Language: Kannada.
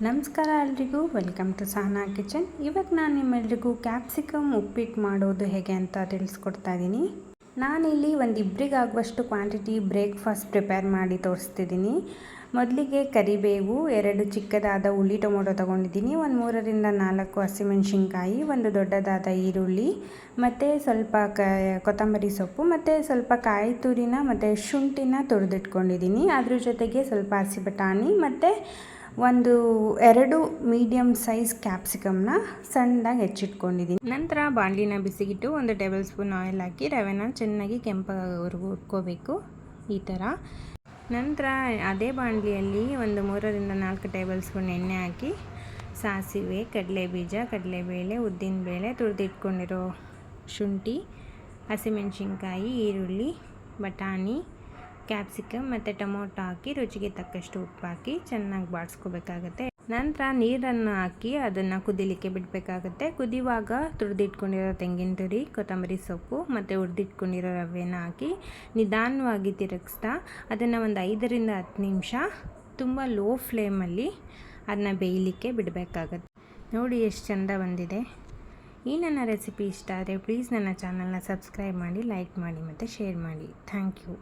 ನಮಸ್ಕಾರ ಎಲ್ರಿಗೂ, ವೆಲ್ಕಮ್ ಟು ಸಹನಾ ಕಿಚನ್. ಇವತ್ತು ನಾನು ನಿಮ್ಮೆಲ್ರಿಗೂ ಕ್ಯಾಪ್ಸಿಕಮ್ ಉಪ್ಪಿಟ್ಟು ಮಾಡೋದು ಹೇಗೆ ಅಂತ ತಿಳಿಸ್ಕೊಡ್ತಾ ಇದ್ದೀನಿ. ನಾನಿಲ್ಲಿ ಒಂದು ಇಬ್ಬರಿಗಾಗುವಷ್ಟು ಕ್ವಾಂಟಿಟಿ ಬ್ರೇಕ್ಫಾಸ್ಟ್ ಪ್ರಿಪೇರ್ ಮಾಡಿ ತೋರಿಸ್ತಿದ್ದೀನಿ. ಮೊದಲಿಗೆ ಕರಿಬೇವು, 2 ಚಿಕ್ಕದಾದ ಹುಳಿ ಟೊಮೊಟೊ ತೊಗೊಂಡಿದ್ದೀನಿ, ಒಂದು 3ರಿಂದ 4 ಹಸಿಮೆಣಸಿನ್ಕಾಯಿ, ಒಂದು ದೊಡ್ಡದಾದ ಈರುಳ್ಳಿ, ಮತ್ತು ಸ್ವಲ್ಪ ಕೊತ್ತಂಬರಿ ಸೊಪ್ಪು, ಮತ್ತು ಸ್ವಲ್ಪ ಕಾಯಿ ತುರಿನ ಮತ್ತು ಶುಂಠಿನ ತುರಿದಿಟ್ಕೊಂಡಿದ್ದೀನಿ. ಅದ್ರ ಜೊತೆಗೆ ಸ್ವಲ್ಪ ಹಸಿ ಬಟಾಣಿ ಮತ್ತು 2 ಮೀಡಿಯಮ್ ಸೈಜ್ ಕ್ಯಾಪ್ಸಿಕಮ್ನ ಸಣ್ಣದಾಗಿ ಹೆಚ್ಚಿಟ್ಕೊಂಡಿದ್ದೀನಿ. ನಂತರ ಬಾಣಲಿನ ಬಿಸಿಗಿಟ್ಟು 1 ಟೇಬಲ್ ಸ್ಪೂನ್ ಆಯಿಲ್ ಹಾಕಿ ರವೆನ ಚೆನ್ನಾಗಿ ಕೆಂಪಾಗೋವರೆಗೂ ಹುರ್ಕೋಬೇಕು ಈ ಥರ. ನಂತರ ಅದೇ ಬಾಣಲಿಯಲ್ಲಿ 3ರಿಂದ 4 ಟೇಬಲ್ ಸ್ಪೂನ್ ಎಣ್ಣೆ ಹಾಕಿ ಸಾಸಿವೆ, ಕಡಲೆಬೀಜ, ಕಡಲೆಬೇಳೆ, ಉದ್ದಿನಬೇಳೆ, ತುರಿದಿಟ್ಕೊಂಡಿರೋ ಶುಂಠಿ, ಹಸಿಮೆಣಸಿನ್ಕಾಯಿ, ಈರುಳ್ಳಿ, ಬಟಾಣಿ, ಕ್ಯಾಪ್ಸಿಕಮ್ ಮತ್ತು ಟೊಮೊಟೊ ಹಾಕಿ ರುಚಿಗೆ ತಕ್ಕಷ್ಟು ಉಪ್ಪು ಹಾಕಿ ಚೆನ್ನಾಗಿ ಬಾಡಿಸ್ಕೋಬೇಕಾಗತ್ತೆ. ನಂತರ ನೀರನ್ನು ಹಾಕಿ ಅದನ್ನು ಕುದಿಲಿಕ್ಕೆ ಬಿಡಬೇಕಾಗತ್ತೆ. ಕುದಿಯುವಾಗ ತುರಿದಿಟ್ಕೊಂಡಿರೋ ತೆಂಗಿನ ತುರಿ, ಕೊತ್ತಂಬರಿ ಸೊಪ್ಪು ಮತ್ತು ಹುರಿದಿಟ್ಕೊಂಡಿರೋ ರವೆನ ಹಾಕಿ ನಿಧಾನವಾಗಿ ತಿರುಗಿಸ್ತಾ ಅದನ್ನು ಒಂದು 5ರಿಂದ 10 ನಿಮಿಷ ತುಂಬ ಲೋ ಫ್ಲೇಮಲ್ಲಿ ಅದನ್ನ ಬೇಯಲಿಕ್ಕೆ ಬಿಡಬೇಕಾಗತ್ತೆ. ನೋಡಿ ಎಷ್ಟು ಚೆಂದ ಬಂದಿದೆ. ಈ ನನ್ನ ರೆಸಿಪಿ ಇಷ್ಟ ಆದರೆ ಪ್ಲೀಸ್ ನನ್ನ ಚಾನಲ್ನ ಸಬ್ಸ್ಕ್ರೈಬ್ ಮಾಡಿ, ಲೈಕ್ ಮಾಡಿ ಮತ್ತು ಶೇರ್ ಮಾಡಿ. Thank you.